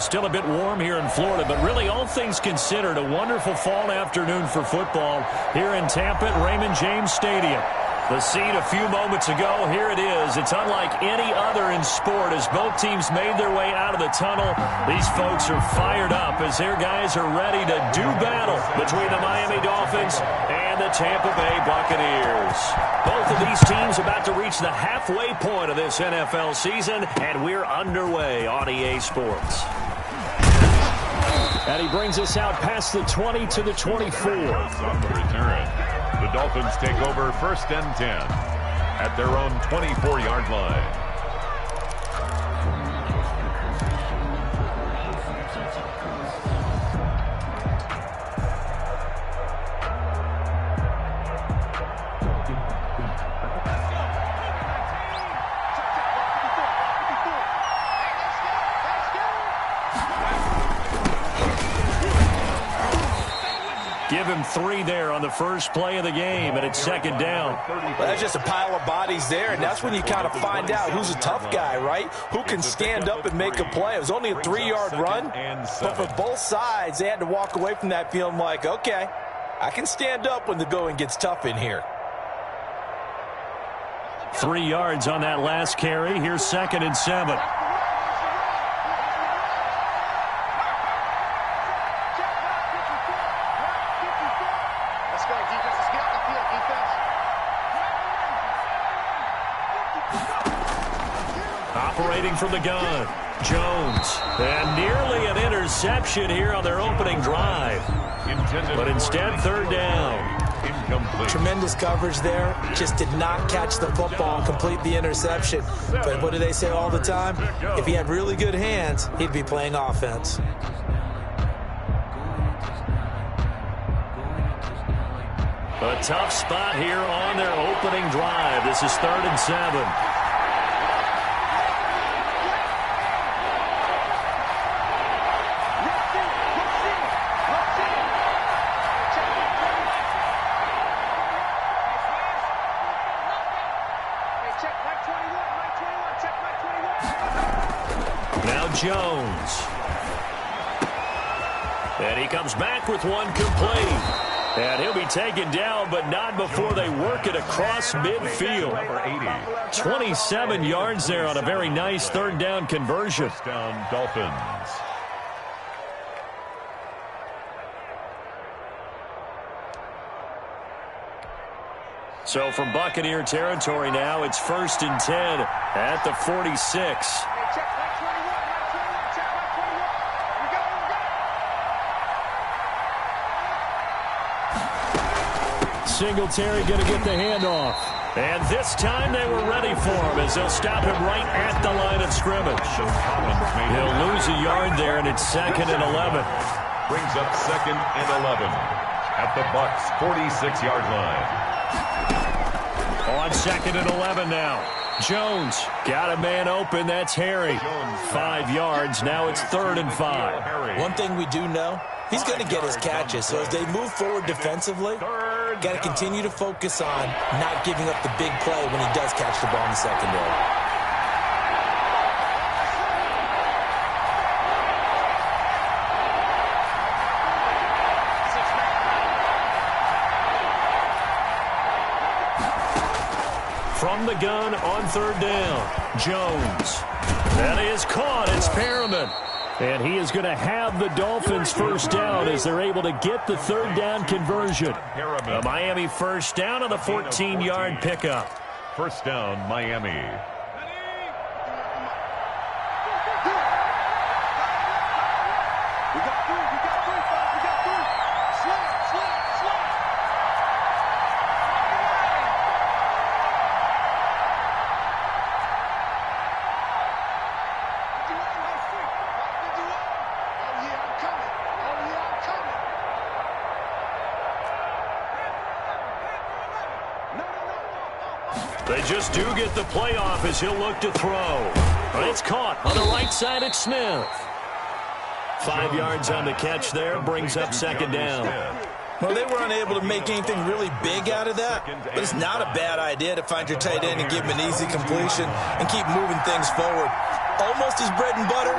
still a bit warm here in Florida, but really all things considered, a wonderful fall afternoon for football here in Tampa at Raymond James Stadium. The scene a few moments ago, here it is. It's unlike any other in sport as both teams made their way out of the tunnel. These folks are fired up as their guys are ready to do battle between the Miami Dolphins and the Tampa Bay Buccaneers. Both of these teams about to reach the halfway point of this NFL season, and we're underway on EA Sports. And he brings us out past the 20 to the 24. On the return. The Dolphins take over 1st and 10 at their own 24-yard line. Give him 3 there on the first play of the game, and it's 2nd down. Well, that's just a pile of bodies there, and that's when you kind of find out who's a tough guy, right? Who can stand up and make a play. It was only a 3-yard run, but for both sides, they had to walk away from that feeling like, okay, I can stand up when the going gets tough in here. 3 yards on that last carry. Here's 2nd and 7. Operating from the gun, Jones. And nearly an interception here on their opening drive. But instead, 3rd down. Incomplete. Tremendous coverage there. Just did not catch the football and complete the interception. But what do they say all the time? If he had really good hands, he'd be playing offense. A tough spot here on their opening drive. This is 3rd and 7. Jones. And he comes back with one complete. And he'll be taken down, but not before they work it across midfield. 27 yards there on a very nice 3rd down conversion. First down, Dolphins. So from Buccaneer territory now, it's 1st and 10 at the 46. Singletary going to get the handoff. And this time they were ready for him as they'll stop him right at the line of scrimmage. He'll lose a yard there, and it's 2nd and 11. Brings up 2nd and 11 at the Bucs' 46-yard line. On 2nd and 11 now. Jones got a man open. That's Harry. 5 yards. Now it's 3rd and 5. One thing we do know, he's going to get his catches. So as they move forward defensively, got to continue to focus on not giving up the big play when he does catch the ball in the secondary. From the gun on 3rd down, Jones. That is caught. It's Perriman. And he is going to have the Dolphins first down as they're able to get the 3rd down conversion. A Miami first down on the 14-yard pickup. First down, Miami. They just do get the playoff as he'll look to throw. But it's caught on the right side at Smith. 5 yards on the catch there, brings up 2nd down. Well, they were unable to make anything really big out of that, but it's not a bad idea to find your tight end and give him an easy completion and keep moving things forward. Almost his bread and butter,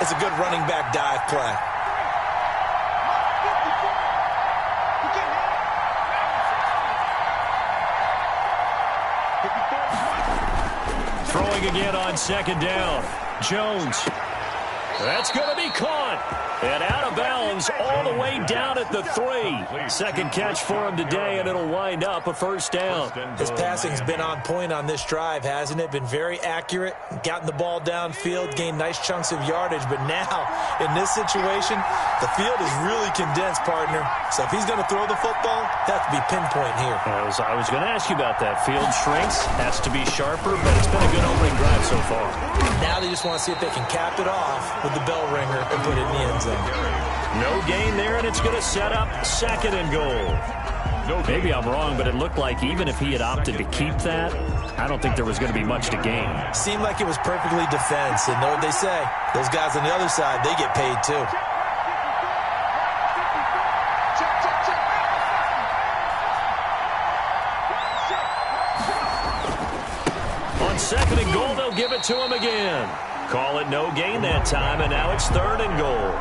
It's a good running back dive play. Throwing again on second down. Jones. That's going to be caught. And out of bounds all the way down at the 3. Second catch for him today, and it'll wind up a first down. His passing's been on point on this drive, hasn't it? Been very accurate, gotten the ball downfield, gained nice chunks of yardage. But now, in this situation, the field is really condensed, partner. So if he's going to throw the football, that has to be pinpoint here. I was going to ask you about that. Field shrinks, has to be sharper, but it's been a good opening drive so far. Now they just want to see if they can cap it off with the bell ringer and put it in the end zone. No gain there, and it's going to set up second and goal. Maybe I'm wrong, but it looked like even if he had opted to keep that, I don't think there was going to be much to gain. Seemed like it was perfectly defense, and know what they say. Those guys on the other side, they get paid too. On second and goal, they'll give it to him again. Call it no gain that time, and now it's third and goal.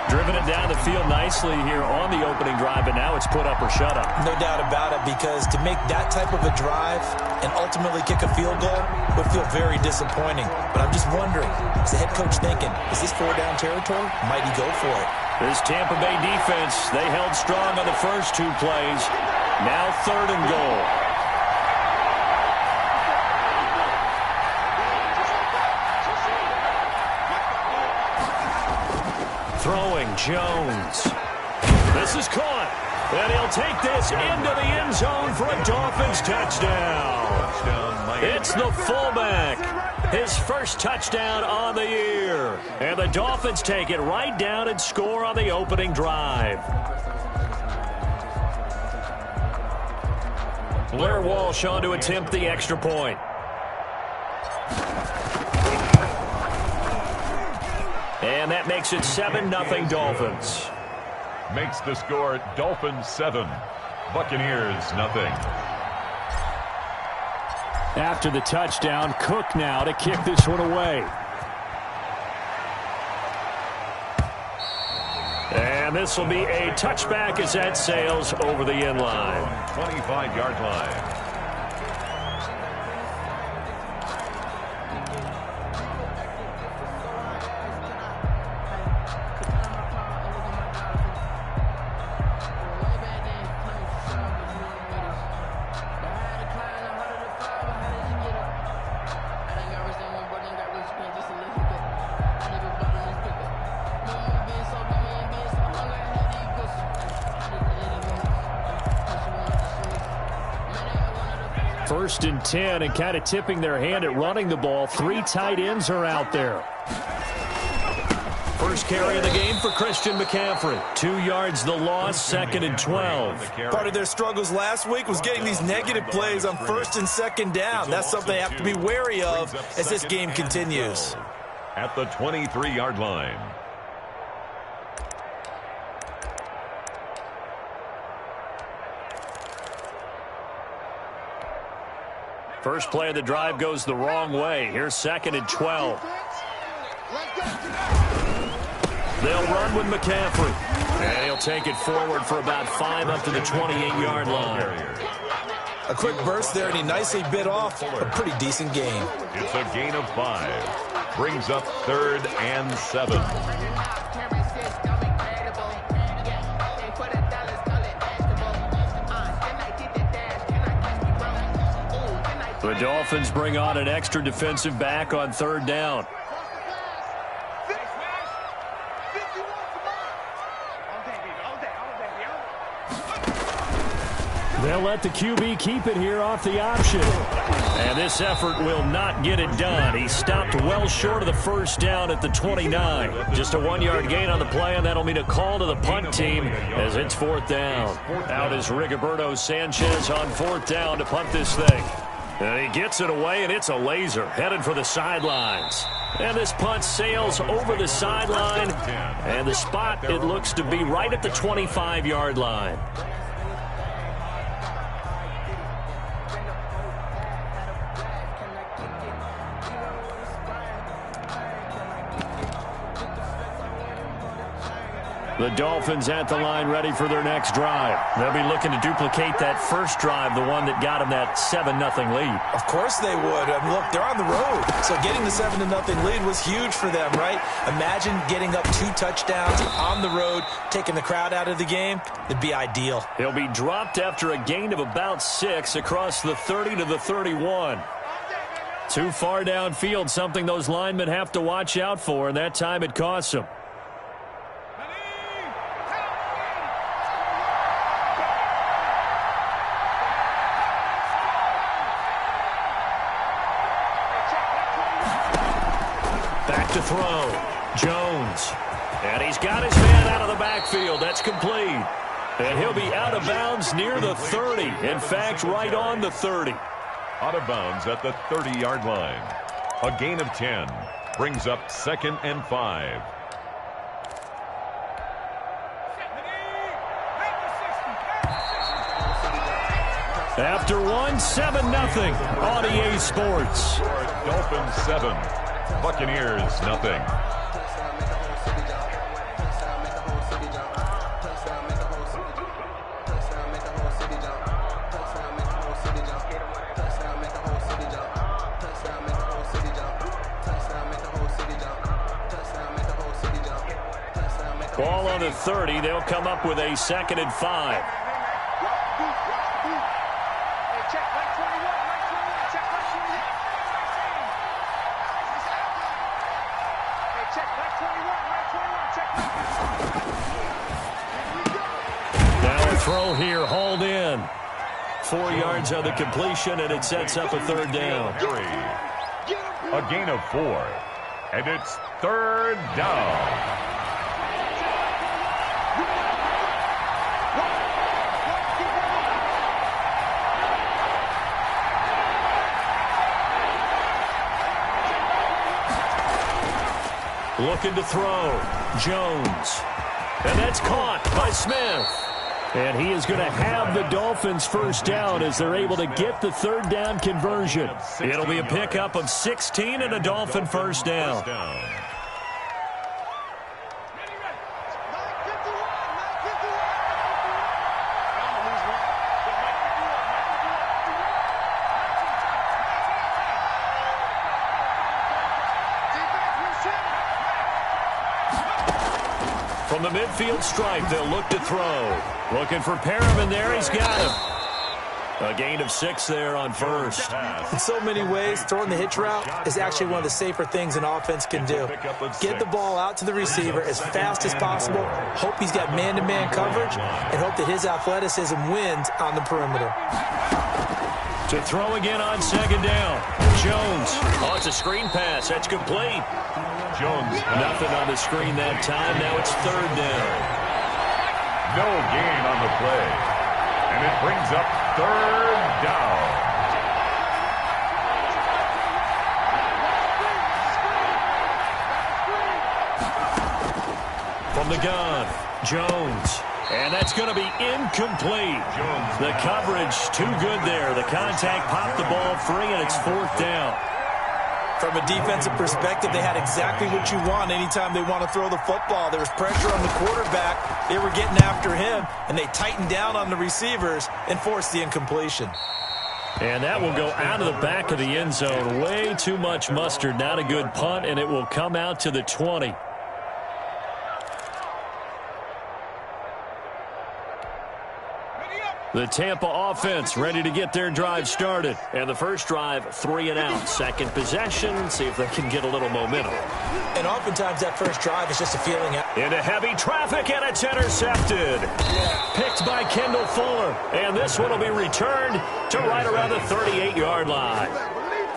Driven it down the field nicely here on the opening drive, but now it's put up or shut up. No doubt about it, because to make that type of a drive and ultimately kick a field goal would feel very disappointing. But I'm just wondering, is the head coach thinking, is this 4-down territory? Might he go for it? This Tampa Bay defense, they held strong on the first 2 plays. Now third and goal. Throwing, Jones. This is caught. And he'll take this into the end zone for a Dolphins touchdown. It's the fullback. His first touchdown on the year. And the Dolphins take it right down and score on the opening drive. Blair Walsh on to attempt the extra point. And that makes it 7-0 Dolphins. Makes the score Dolphins 7, Buccaneers nothing. After the touchdown, Cook now to kick this one away. And this will be a touchback as that sails over the end line. 25-yard line. First and 10, and kind of tipping their hand at running the ball. 3 tight ends are out there. First carry of the game for Christian McCaffrey. 2 yards the loss, second and 12. Part of their struggles last week was getting these negative plays on first and second down. That's something they have to be wary of as this game continues. At the 23-yard line. First play of the drive goes the wrong way. Here's second and 12. They'll run with McCaffrey. And he'll take it forward for about 5 up to the 28-yard line. A quick burst there, and he nicely bit off a pretty decent gain. It's a gain of 5. Brings up 3rd and 7. The Dolphins bring on an extra defensive back on 3rd down. They'll let the QB keep it here off the option. And this effort will not get it done. He stopped well short of the first down at the 29. Just a 1-yard gain on the play, and that'll mean a call to the punt team as it's 4th down. Out is Rigoberto Sanchez on 4th down to punt this thing. And he gets it away, and it's a laser headed for the sidelines. And this punt sails over the sideline, and the spot, it looks to be right at the 25-yard line. The Dolphins at the line ready for their next drive. They'll be looking to duplicate that first drive, the one that got them that 7-0 lead. Of course they would. I mean, look, they're on the road. So getting the 7-0 lead was huge for them, right? Imagine getting up 2 touchdowns on the road, taking the crowd out of the game. It'd be ideal. He'll be dropped after a gain of about 6 across the 30 to the 31. Too far downfield, something those linemen have to watch out for, and that time it costs them. To throw, Jones, and he's got his man out of the backfield. That's complete, and he'll be out of bounds near the 30. In fact, right on the 30. Out of bounds at the 30-yard line. A gain of 10 brings up 2nd and 5. After one, 7-0 on EA Sports. Dolphins 7. Buccaneers, nothing. Ball on the 30. They'll come up with a 2nd and 5. Throw here, hauled in. 4 yards on the completion, and it sets up a 3rd down. A gain of 4, and it's 3rd down. Looking to throw, Jones, and that's caught by Smith. And he is going to have the Dolphins first down as they're able to get the 3rd down conversion. It'll be a pickup of 16 and a Dolphin first down. From the midfield stripe, they'll look to throw. Looking for Perriman there. He's got him. A gain of 6 there on first. In so many ways, throwing the hitch route is actually one of the safer things an offense can do. Get the ball out to the receiver as fast as possible, hope he's got man-to-man coverage, and hope that his athleticism wins on the perimeter. To throw again on 2nd down. Jones. Oh, it's a screen pass. That's complete. Jones. Nothing on the screen that time. Now it's 3rd down. No gain on the play. And it brings up 3rd down. From the gun, Jones. And that's going to be incomplete. The coverage too good there. The contact popped the ball free, and it's 4th down. From a defensive perspective, they had exactly what you want anytime they want to throw the football. There was pressure on the quarterback. They were getting after him, and they tightened down on the receivers and forced the incompletion. And that will go out of the back of the end zone. Way too much mustard. Not a good punt, and it will come out to the 20. The Tampa offense ready to get their drive started. And the first drive, 3 and out. Second possession, see if they can get a little momentum. And oftentimes that first drive is just a feeling out. Into heavy traffic, and it's intercepted. Picked by Kendall Fuller. And this one will be returned to right around the 38-yard line.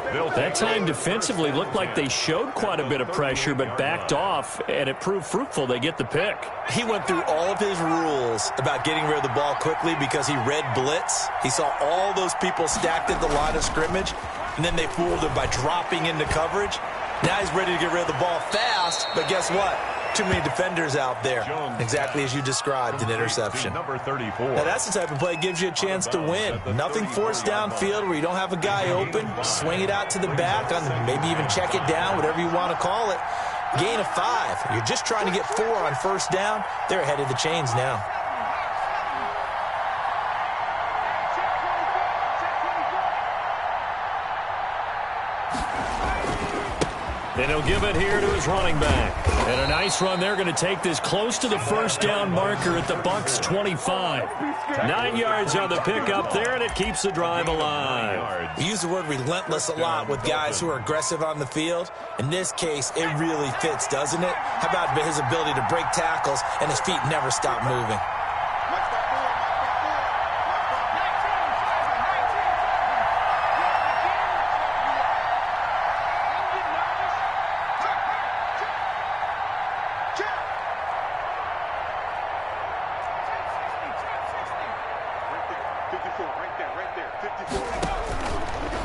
That time defensively looked like they showed quite a bit of pressure but backed off, and it proved fruitful. They get the pick. He went through all of his rules about getting rid of the ball quickly because he read blitz. He saw all those people stacked at the line of scrimmage, and then they fooled him by dropping into coverage. Now he's ready to get rid of the ball fast, but guess what? Too many defenders out there. Exactly as you described, an interception. Number 34. Now that's the type of play that gives you a chance to win. Nothing forced downfield where you don't have a guy open. Swing it out to the back, on maybe even check it down, whatever you want to call it. Gain of 5. You're just trying to get 4 on first down. They're ahead of the chains now. And he'll give it here to his running back. And a nice run. They're going to take this close to the first down marker at the Bucs 25. 9 yards on the pickup there, and it keeps the drive alive. We use the word relentless a lot with guys who are aggressive on the field. In this case, it really fits, doesn't it? How about his ability to break tackles and his feet never stop moving?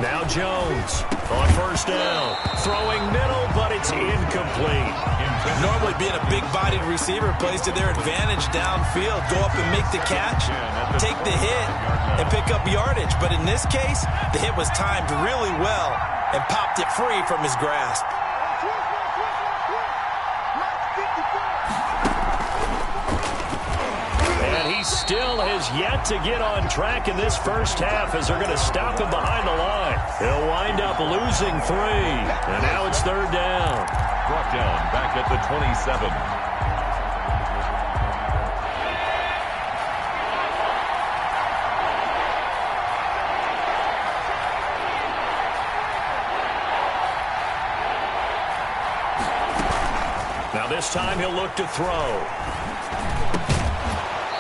Now Jones on first down. Throwing middle, but it's incomplete. Normally being a big-bodied receiver plays to their advantage downfield. Go up and make the catch, take the hit, and pick up yardage. But in this case, the hit was timed really well and popped it free from his grasp. Still has yet to get on track in this first half as they're going to stop him behind the line. He'll wind up losing 3. And now it's third down. Brought down back at the 27. Now this time he'll look to throw.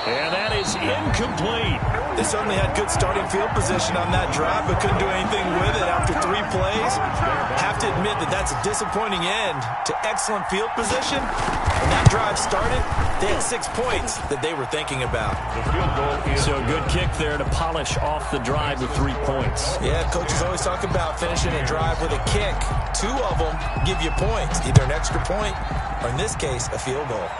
And that is incomplete. They certainly had good starting field position on that drive, but couldn't do anything with it after 3 plays. Have to admit that that's a disappointing end to excellent field position. When that drive started, they had 6 points that they were thinking about. So a good kick there to polish off the drive with 3 points. Yeah, coaches always talk about finishing a drive with a kick. 2 of them give you points, either an extra point or, in this case, a field goal.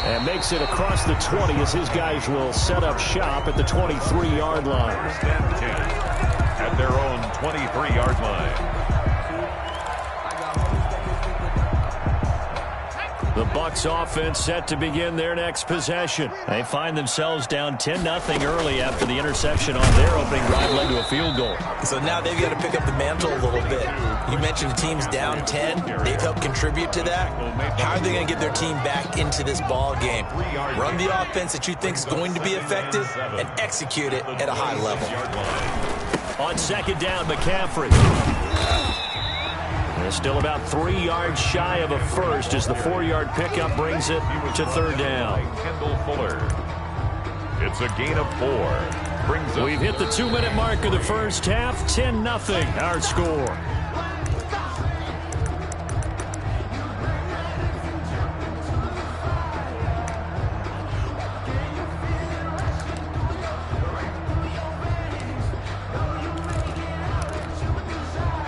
And makes it across the 20 as his guys will set up shop at the 23-yard line. At their own 23-yard line. The Bucs offense set to begin their next possession. They find themselves down 10-0 early after the interception on their opening drive led to a field goal. So now they've got to pick up the mantle a little bit. You mentioned the team's down 10. They've helped contribute to that. How are they going to get their team back into this ball game? Run the offense that you think is going to be effective and execute it at a high level. On second down, McCaffrey. And still about 3 yards shy of a first as the 4-yard pickup brings it to third down. Kendall Fuller. It's a gain of 4. We've hit the 2-minute mark of the first half. 10-0 our score.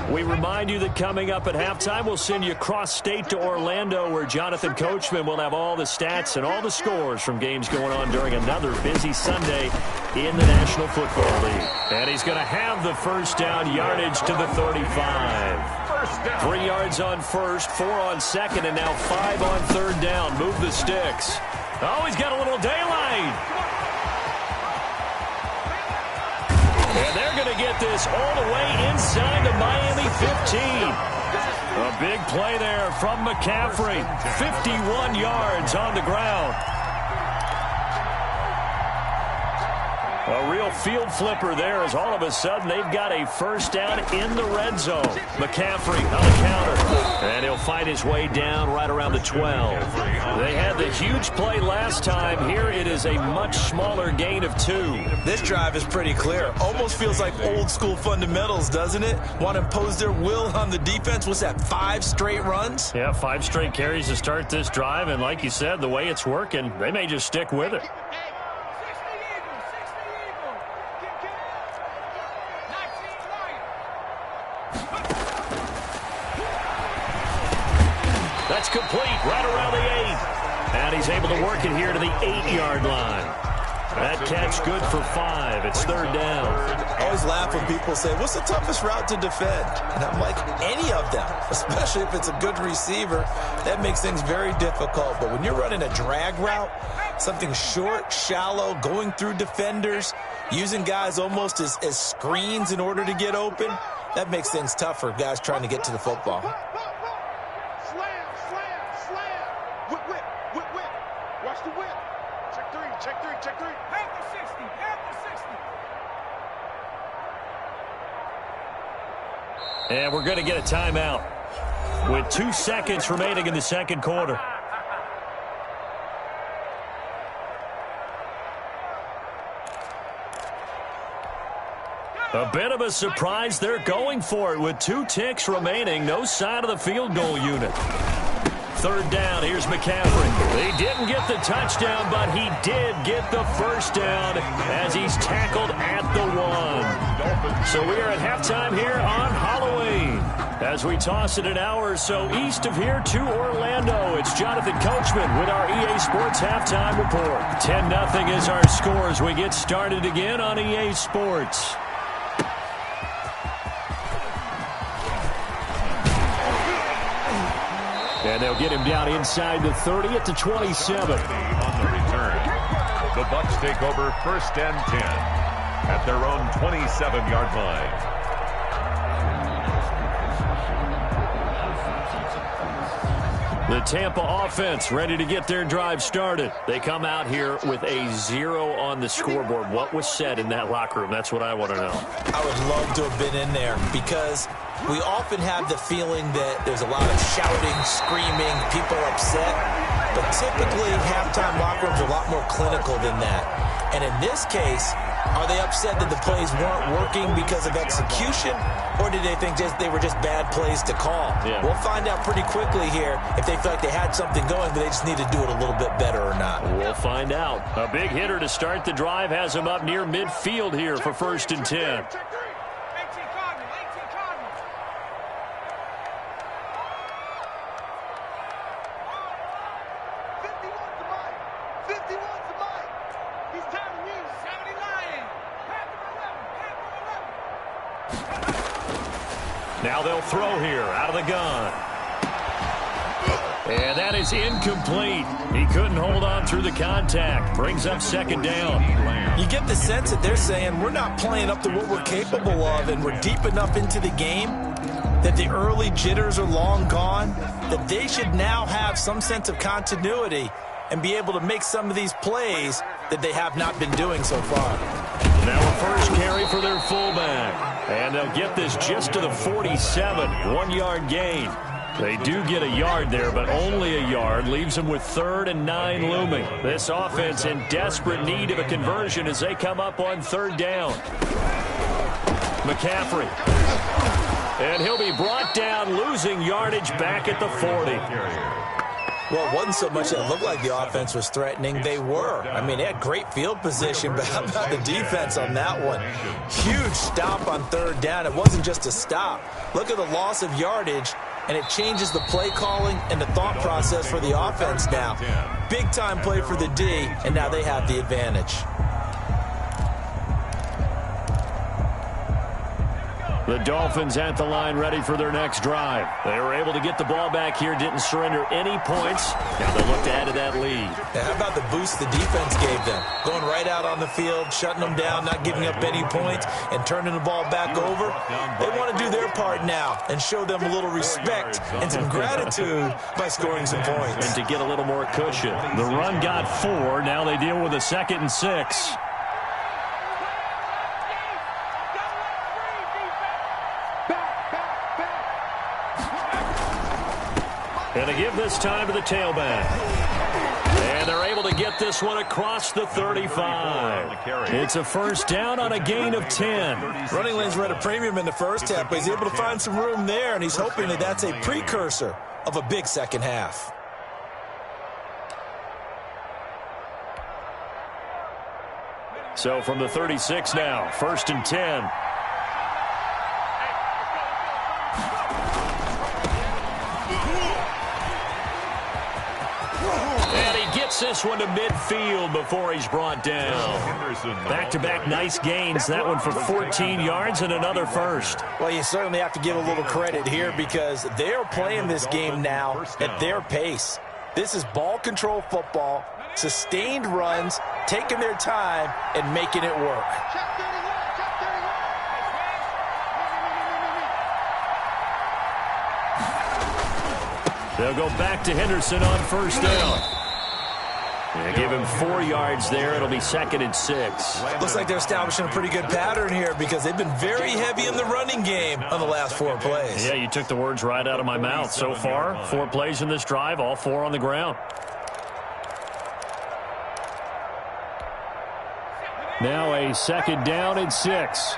We remind you that coming up at halftime, we'll send you cross-state to Orlando, where Jonathan Coachman will have all the stats and all the scores from games going on during another busy Sunday in the National Football League. And he's going to have the first down yardage to the 35. 3 yards on first, 4 on second, and now 5 on third down. Move the sticks. Oh, he's got a little daylight. And they're going to get this all the way inside the Miami 15. A big play there from McCaffrey. 51 yards on the ground. A real field flipper there as all of a sudden they've got a first down in the red zone. McCaffrey on the counter. And he'll fight his way down right around the 12. They had the huge play last time. Here it is a much smaller gain of 2. This drive is pretty clear. Almost feels like old school fundamentals, doesn't it? Want to impose their will on the defense. What's that, 5 straight runs? Yeah, 5 straight carries to start this drive. And like you said, the way it's working, they may just stick with it. That's complete right around the 8. And he's able to work it here to the 8-yard line. That catch good for 5. It's third down. I always laugh when people say, what's the toughest route to defend? And I'm like, any of them, especially if it's a good receiver. That makes things very difficult. But when you're running a drag route, something short, shallow, going through defenders, using guys almost as screens in order to get open, that makes things tough for guys trying to get to the football. And we're going to get a timeout with 2 seconds remaining in the second quarter. A bit of a surprise. They're going for it with 2 ticks remaining. No sign of the field goal unit. Third down. Here's McCaffrey. He didn't get the touchdown, but he did get the first down as he's tackled at the 1. So we are at halftime here on Halloween as we toss it an hour or so east of here to Orlando. It's Jonathan Coachman with our EA Sports Halftime Report. 10-0 is our score as we get started again on EA Sports. And they'll get him down inside the 30 at the 27. On the return, the Bucs take over first and 10 at their own 27-yard line. The Tampa offense ready to get their drive started. They come out here with a 0 on the scoreboard. What was said in that locker room? That's what I want to know. I would love to have been in there because we often have the feeling that there's a lot of shouting, screaming, people upset. But typically, halftime locker rooms are a lot more clinical than that. And in this case, are they upset that the plays weren't working because of execution? Or did they think they were just bad plays to call? Yeah. We'll find out pretty quickly here if they feel like they had something going, but they just need to do it a little bit better or not. We'll find out. A big hitter to start the drive has him up near midfield here for first and 10. Now they'll throw here out of the gun. And that is incomplete. He couldn't hold on through the contact. Brings up second down. You get the sense that they're saying we're not playing up to what we're capable of, and we're deep enough into the game that the early jitters are long gone, that they should now have some sense of continuity and be able to make some of these plays that they have not been doing so far. Now a first carry for their fullback. And they'll get this just to the 47. 1-yard gain. They do get a yard there, but only a yard. Leaves them with 3rd and 9 looming. This offense in desperate need of a conversion as they come up on 3rd down. McCaffrey. And he'll be brought down, losing yardage back at the 40. Well, it wasn't so much that it looked like the offense was threatening. They were. I mean, they had great field position, but how about the defense on that one? Huge stop on 3rd down. It wasn't just a stop. Look at the loss of yardage, and it changes the play calling and the thought process for the offense now. Big-time play for the D, and now they have the advantage. The Dolphins at the line ready for their next drive. They were able to get the ball back here, didn't surrender any points. Now they look to add to that lead. Now, how about the boost the defense gave them? Going right out on the field, shutting them down, not giving up any points, and turning the ball back over. They want to do their part now and show them a little respect and some gratitude by scoring some points. And to get a little more cushion. The run got 4. Now they deal with a 2nd and 6. And to give this time to the tailback. And they're able to get this one across the 35. It's a first down on a gain of 10. Running lanes were at a premium in the first half, but he's able to find some room there, and he's hoping that that's a precursor of a big second half. So from the 36 now, 1st and 10. Gets this one to midfield before he's brought down. Back-to-back nice gains. That one for 14 yards and another first. Well, you certainly have to give a little credit here because they are playing this game now at their pace. This is ball control football, sustained runs, taking their time, and making it work. They'll go back to Henderson on first down. They give him 4 yards there. It'll be 2nd and 6. Looks like they're establishing a pretty good pattern here because they've been very heavy in the running game on the last 4 plays. Yeah, you took the words right out of my mouth. So far, 4 plays in this drive, all 4 on the ground. Now a 2nd down and 6.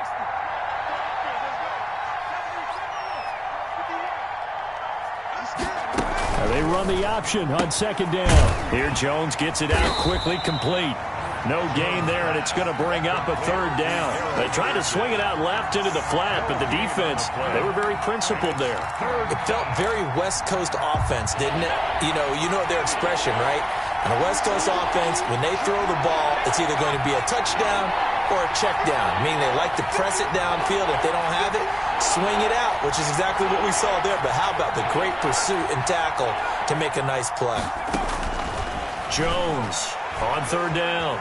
They run the option on 2nd down. Here Jones gets it out quickly, complete. No gain there, and it's going to bring up a 3rd down. They tried to swing it out left into the flat, but the defense, they were very principled there. It felt very West Coast offense, didn't it? You know their expression, right? On a West Coast offense, when they throw the ball, it's either going to be a touchdown or a check down, meaning they like to press it downfield. If they don't have it, swing it out, which is exactly what we saw there. But how about the great pursuit and tackle to make a nice play? Jones on 3rd down.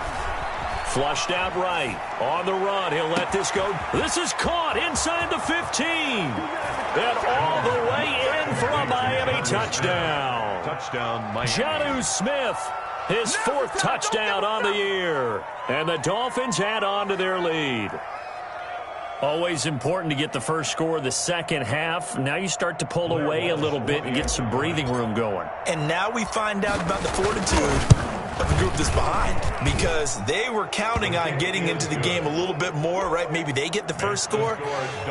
Flushed out right. On the run. He'll let this go. This is caught inside the 15. And all the way in for a Miami touchdown. Touchdown, Miami. Jonnu Smith, his 4th touchdown on the year. And the Dolphins add on to their lead. Always important to get the first score of the second half. Now you start to pull away a little bit and get some breathing room going. And now we find out about the fortitude of the group that's behind, because they were counting on getting into the game a little bit more, right? Maybe they get the first score.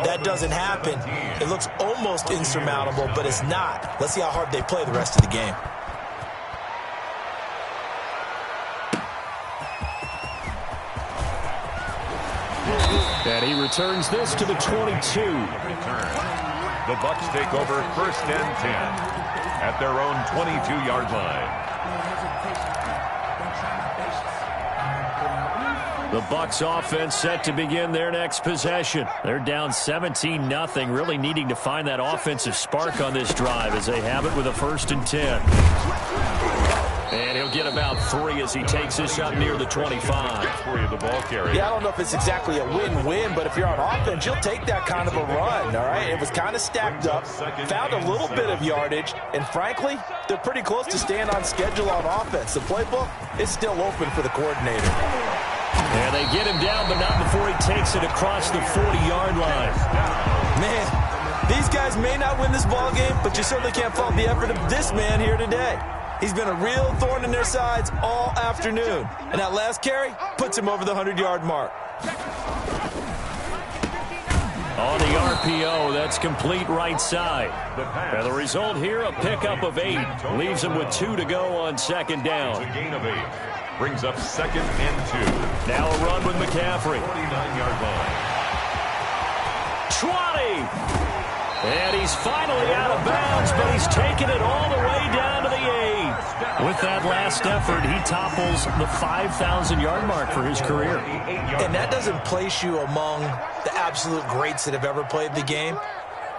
That doesn't happen. It looks almost insurmountable, but it's not. Let's see how hard they play the rest of the game. And he returns this to the 22. The Bucs take over 1st and 10 at their own 22-yard line. The Bucs offense set to begin their next possession. They're down 17-0, really needing to find that offensive spark on this drive as they have it with a 1st and 10. And he'll get about 3 as he takes this up near the 25. The ball carrier. Yeah, I don't know if it's exactly a win-win, but if you're on offense, you'll take that kind of a run, all right? It was kind of stacked up, found a little bit of yardage, and frankly, they're pretty close to staying on schedule on offense. The playbook is still open for the coordinator. And they get him down, but not before he takes it across the 40-yard line. Man, these guys may not win this ball game, but you certainly can't fault the effort of this man here today. He's been a real thorn in their sides all afternoon. And that last carry puts him over the 100-yard mark. On the RPO, that's complete right side. And the result here, a pickup of 8. Leaves him with 2 to go on 2nd down. A gain of 8. Brings up 2nd and 2. Now a run with McCaffrey. 49-yard line. Trotty! And he's finally out of bounds, but he's taken it all the way down to the 8. With that last effort, he topples the 5,000-yard mark for his career. And that doesn't place you among the absolute greats that have ever played the game,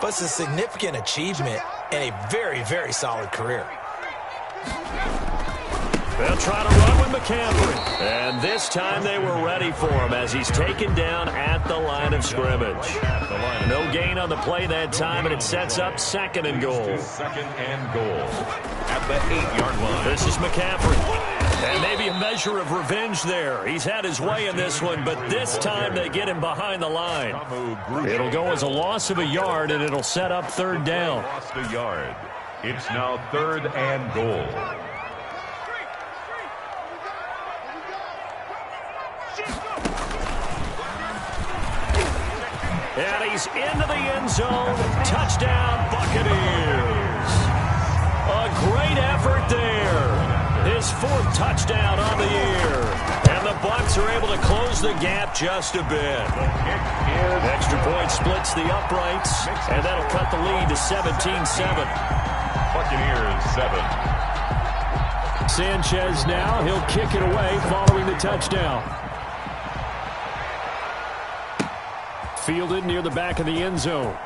but it's a significant achievement and a very, very solid career. They'll try to run with McCaffrey. And this time they were ready for him as he's taken down at the line of scrimmage. No gain on the play that time, and it sets up 2nd and goal. 2nd and goal at the 8-yard line. This is McCaffrey. And maybe a measure of revenge there. He's had his way in this one, but this time they get him behind the line. It'll go as a loss of a yard, and it'll set up 3rd down. Lost a yard. It's now 3rd and goal. And he's into the end zone. Touchdown, Buccaneers. A great effort there. His 4th touchdown on the year. And the Bucs are able to close the gap just a bit. Extra point splits the uprights, and that'll cut the lead to 17-7. Buccaneers 7. Sanchez now, he'll kick it away following the touchdown. Fielded near the back of the end zone.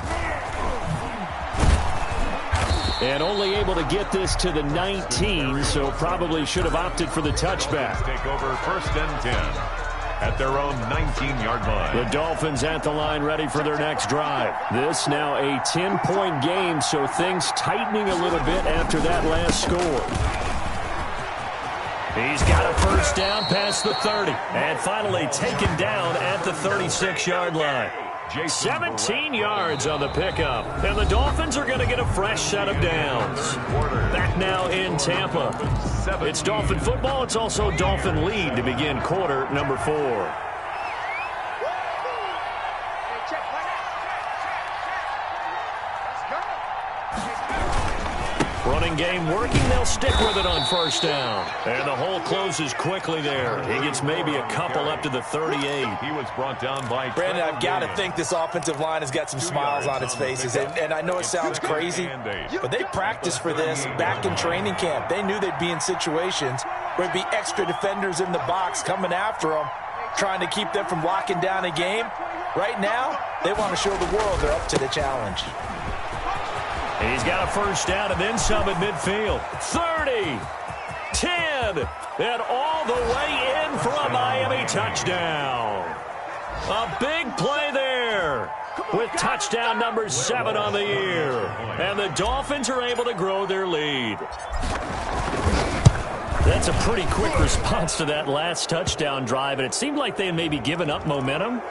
And only able to get this to the 19, so probably should have opted for the touchback. Take over 1st and 10 at their own 19-yard line. The Dolphins at the line ready for their next drive. This now a 10-point game, so things tightening a little bit after that last score. He's got a first down past the 30. And finally taken down at the 36-yard line. 17 yards on the pickup. And the Dolphins are going to get a fresh set of downs. Back now in Tampa. It's Dolphin football. It's also Dolphin lead to begin quarter number 4. Running game working. They'll stick with it on first down. And the hole closes quickly there. He gets maybe a couple up to the 38. He was brought down by Brandon, I've got to think this offensive line has got some smiles on its faces. And I know it sounds crazy, but they practiced for this back in training camp. They knew they'd be in situations where there'd be extra defenders in the box coming after them, trying to keep them from locking down a game. Right now, they want to show the world they're up to the challenge. He's got a first down and then some at midfield. 30, 10, and all the way in for a Miami touchdown. A big play there with touchdown number 7 on the year. And the Dolphins are able to grow their lead. That's a pretty quick response to that last touchdown drive, and it seemed like they had maybe given up momentum.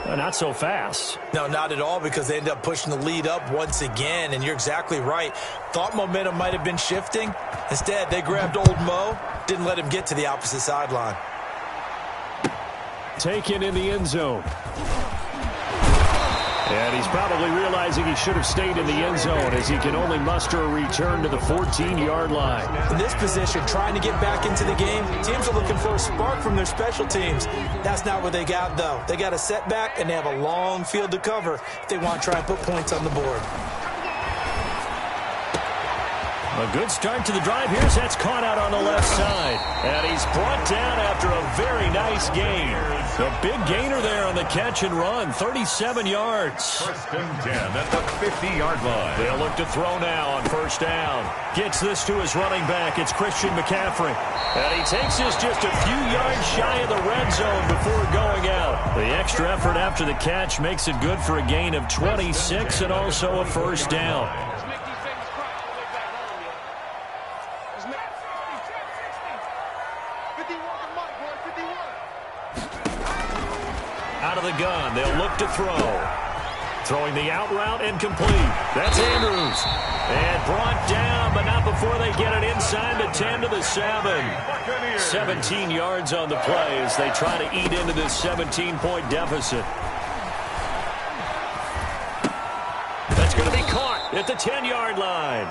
Not so fast. No, not at all, because they ended up pushing the lead up once again, and you're exactly right. Thought momentum might have been shifting. Instead, they grabbed old Mo, didn't let him get to the opposite sideline. Taken in the end zone. And he's probably realizing he should have stayed in the end zone as he can only muster a return to the 14-yard line. In this position, trying to get back into the game, teams are looking for a spark from their special teams. That's not what they got, though. They got a setback, and they have a long field to cover if they want to try and put points on the board. A good start to the drive. Here's that's caught out on the left side. And he's brought down after a very nice gain. A big gainer there on the catch and run. 37 yards. 1st and 10 at the 50-yard line. They'll look to throw now on first down. Gets this to his running back. It's Christian McCaffrey. And he takes this just a few yards shy of the red zone before going out. The extra effort after the catch makes it good for a gain of 26 and also a first down. Out of the gun, they'll look to throw. Throwing the out route incomplete. That's Andrews. And brought down, but not before they get it inside the 10 to the 7. 17 yards on the play as they try to eat into this 17-point deficit. That's going to be caught at the 10-yard line.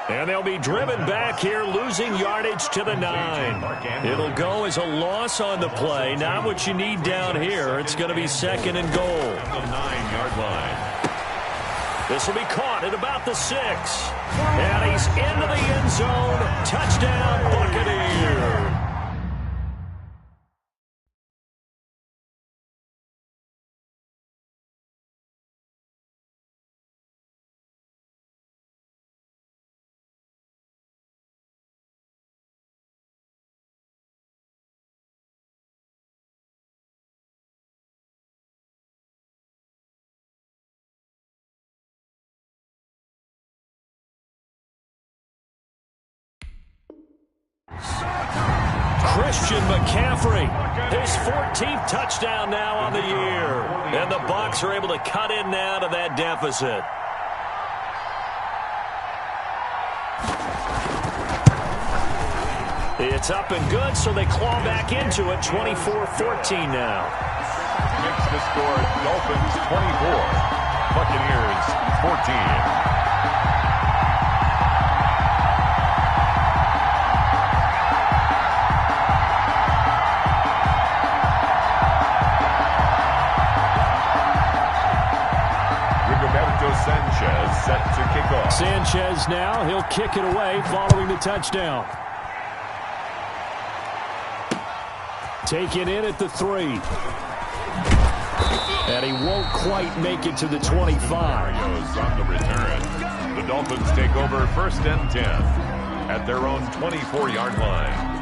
And they'll be driven back here, losing yardage to the 9. It'll go as a loss on the play. Not what you need down here. It's going to be 2nd and goal. The 9-yard line. This will be caught at about the 6. And he's into the end zone. Touchdown, Buccaneers. Christian McCaffrey, his 14th touchdown now on the year. And the Bucs are able to cut in now to that deficit. It's up and good, so they claw back into it, 24-14 now. Makes the score Dolphins 24, Buccaneers 14. Sanchez set to kick off. Sanchez now, he'll kick it away following the touchdown. Taken in at the 3. And he won't quite make it to the 25. Goes on the return. The Dolphins take over 1st and 10 at their own 24-yard line.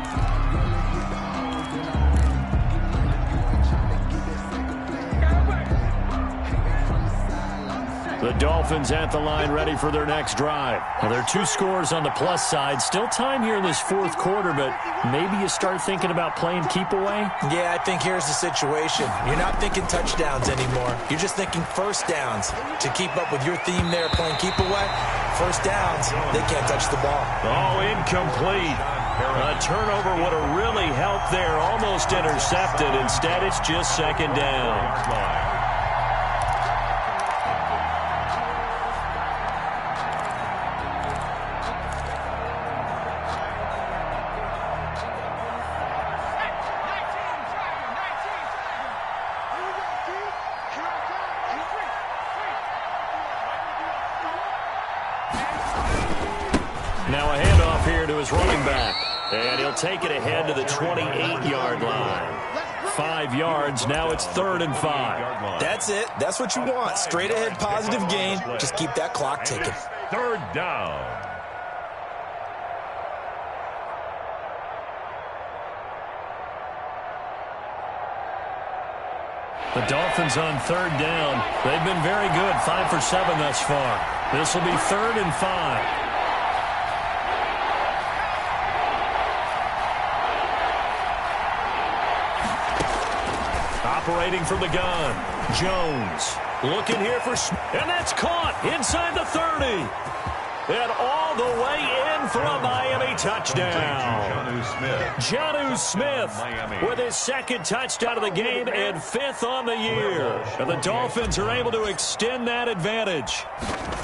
The Dolphins at the line ready for their next drive. Well, there are 2 scores on the plus side. Still time here in this 4th quarter, but maybe you start thinking about playing keep away? Yeah, I think here's the situation. You're not thinking touchdowns anymore. You're just thinking first downs. To keep up with your theme there, playing keep away, first downs, they can't touch the ball. Oh, incomplete. A turnover would have really helped there. Almost intercepted. Instead, it's just 2nd down. Now a handoff here to his running back. And he'll take it ahead to the 28-yard line. 5 yards. Now it's 3rd and 5. That's it. That's what you want. Straight ahead positive gain. Just keep that clock ticking. 3rd down. The Dolphins on 3rd down. They've been very good. 5 for 7 thus far. This will be 3rd and 5. Operating from the gun. Jones looking here for... And that's caught inside the 30. And all the way in for a Miami touchdown. Jonnu Smith with his 2nd touchdown of the game and 5th on the year. And the Dolphins are able to extend that advantage.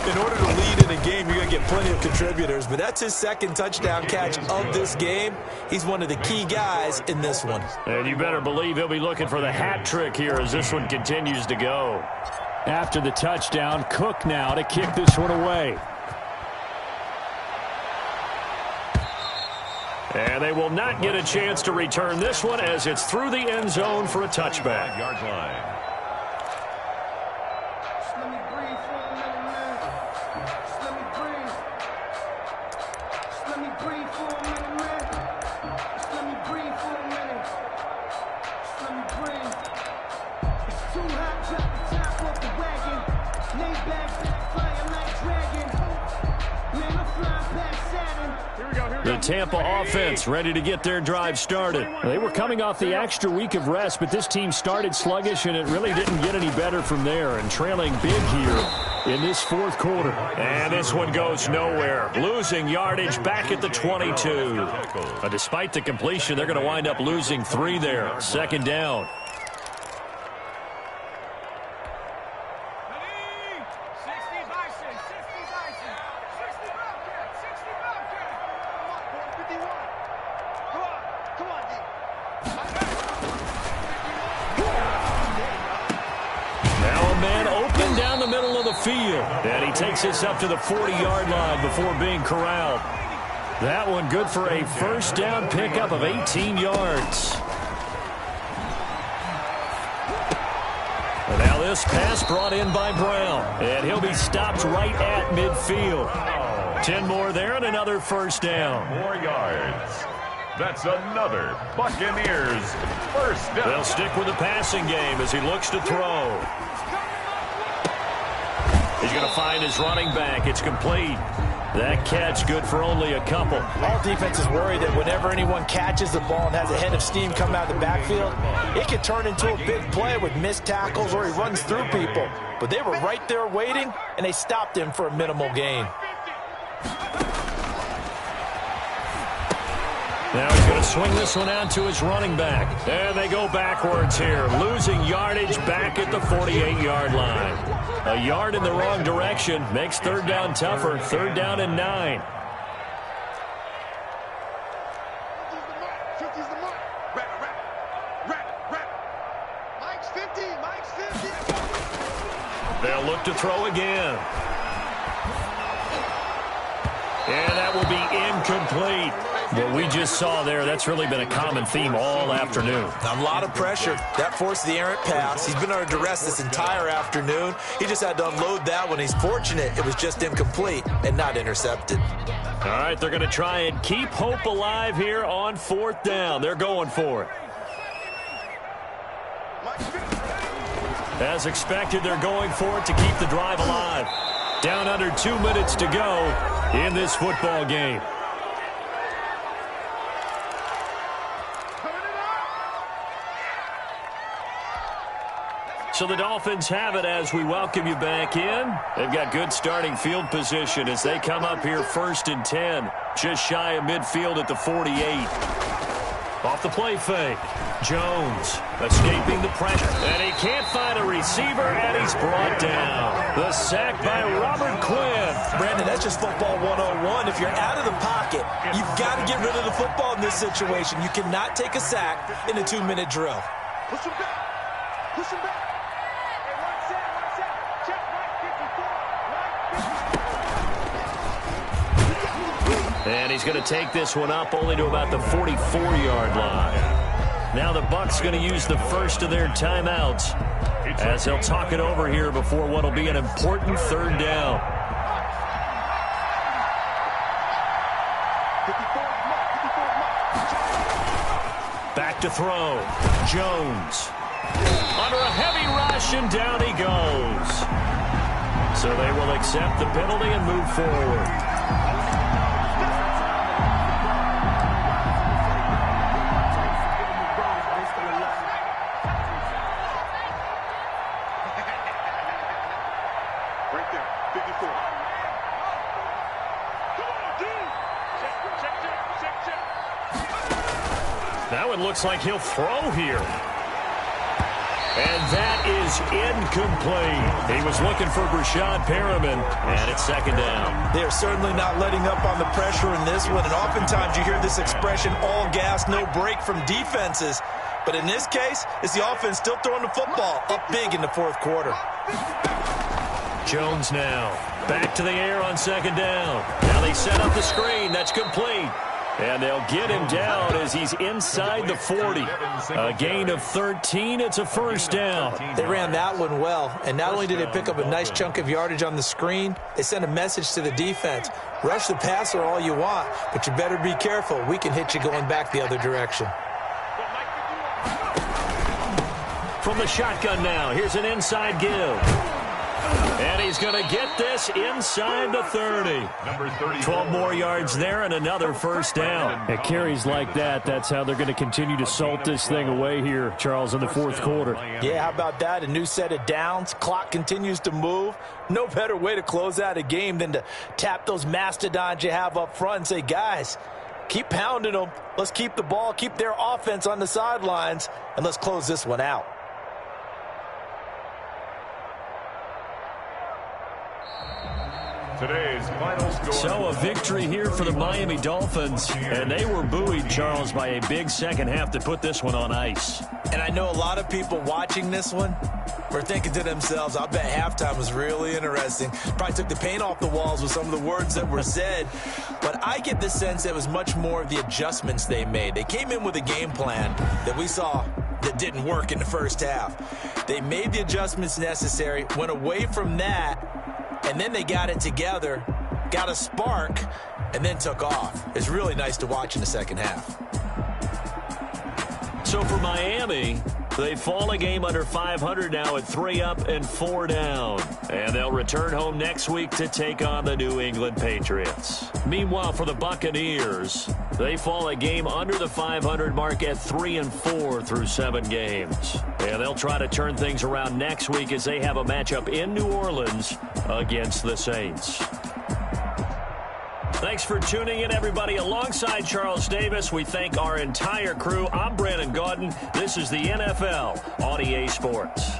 In order to lead in a game, you're going to get plenty of contributors, but that's his 2nd touchdown catch of this game. He's one of the key guys in this one. And you better believe he'll be looking for the hat trick here as this one continues to go. After the touchdown, Cook now to kick this one away. And they will not get a chance to return this one as it's through the end zone for a touchback. 5-yard line. The Tampa offense ready to get their drive started. They were coming off the extra week of rest, but this team started sluggish, and it really didn't get any better from there, and trailing big here in this 4th quarter. And this one goes nowhere. Losing yardage back at the 22. But despite the completion, they're going to wind up losing 3 there. 2nd down. Field. And he takes this up to the 40-yard line before being corralled. That one good for a 1st down pickup of 18 yards. And now this pass brought in by Brown. And he'll be stopped right at midfield. 10 more there and another 1st down. 4 yards. That's another Buccaneers 1st down. They'll stick with the passing game as he looks to throw. He's going to find his running back. It's complete. That catch good for only a couple. All defenses worry that whenever anyone catches the ball and has a head of steam come out of the backfield, it can turn into a big play with missed tackles or he runs through people. But they were right there waiting, and they stopped him for a minimal gain. Now he's going to swing this one out to his running back. And they go backwards here, losing yardage back at the 48-yard line. A yard in the wrong direction makes 3rd down tougher. 3rd down and 9. They'll look to throw again. And that will be incomplete. What we just saw there, that's really been a common theme all afternoon. A lot of pressure. That forced the errant pass. He's been under duress this entire afternoon. He just had to unload that one. He's fortunate it was just incomplete and not intercepted. All right, they're going to try and keep hope alive here on 4th down. They're going for it. As expected, they're going for it to keep the drive alive. Down under 2 minutes to go in this football game. So the Dolphins have it as we welcome you back in. They've got good starting field position as they come up here 1st and 10. Just shy of midfield at the 48. Off the play fake. Jones escaping the pressure. And he can't find a receiver, and he's brought down. The sack by Robert Quinn. Brandon, that's just football 101. If you're out of the pocket, you've got to get rid of the football in this situation. You cannot take a sack in a 2-minute drill. Push him back. Push him back. And he's going to take this one up only to about the 44-yard line. Now the Bucs going to use the first of their timeouts as they'll talk it over here before what will be an important 3rd down. Back to throw. Jones. Under a heavy rush, and down he goes. So they will accept the penalty and move forward. Now it looks like he'll throw here. And that is incomplete. He was looking for Brashad Perriman, and it's 2nd down. They're certainly not letting up on the pressure in this one, and oftentimes you hear this expression, all gas, no break from defenses. But in this case, it's the offense still throwing the football up big in the 4th quarter. Jones now back to the air on 2nd down. Now they set up the screen. That's complete. And they'll get him down as he's inside the 40. A gain of 13. It's a 1st down. They ran that one well. And not only did they pick up a nice chunk of yardage on the screen, they sent a message to the defense. Rush the passer all you want, but you better be careful. We can hit you going back the other direction. From the shotgun now, here's an inside give. And he's going to get this inside the 30. 12 more yards there and another 1st down. At carries like that, that's how they're going to continue to salt this thing away here, Charles, in the 4th quarter. Yeah, how about that? A new set of downs. Clock continues to move. No better way to close out a game than to tap those mastodons you have up front and say, guys, keep pounding them. Let's keep the ball, keep their offense on the sidelines, and let's close this one out. Today's final score. So a victory here for the Miami Dolphins, and they were buoyed, Charles, by a big second half to put this one on ice. And I know a lot of people watching this one were thinking to themselves, I bet halftime was really interesting. Probably took the paint off the walls with some of the words that were said. But I get the sense it was much more of the adjustments they made. They came in with a game plan that we saw that didn't work in the 1st half. They made the adjustments necessary, went away from that, and then they got it together, got a spark, and then took off. It's really nice to watch in the 2nd half. So for Miami, they fall a game under 500 now at 3 up and 4 down. And they'll return home next week to take on the New England Patriots. Meanwhile, for the Buccaneers, they fall a game under the 500 mark at 3 and 4 through 7 games. And they'll try to turn things around next week as they have a matchup in New Orleans against the Saints. Thanks for tuning in, everybody. Alongside Charles Davis, we thank our entire crew. I'm Brandon Gaudin. This is the NFL on EA Sports.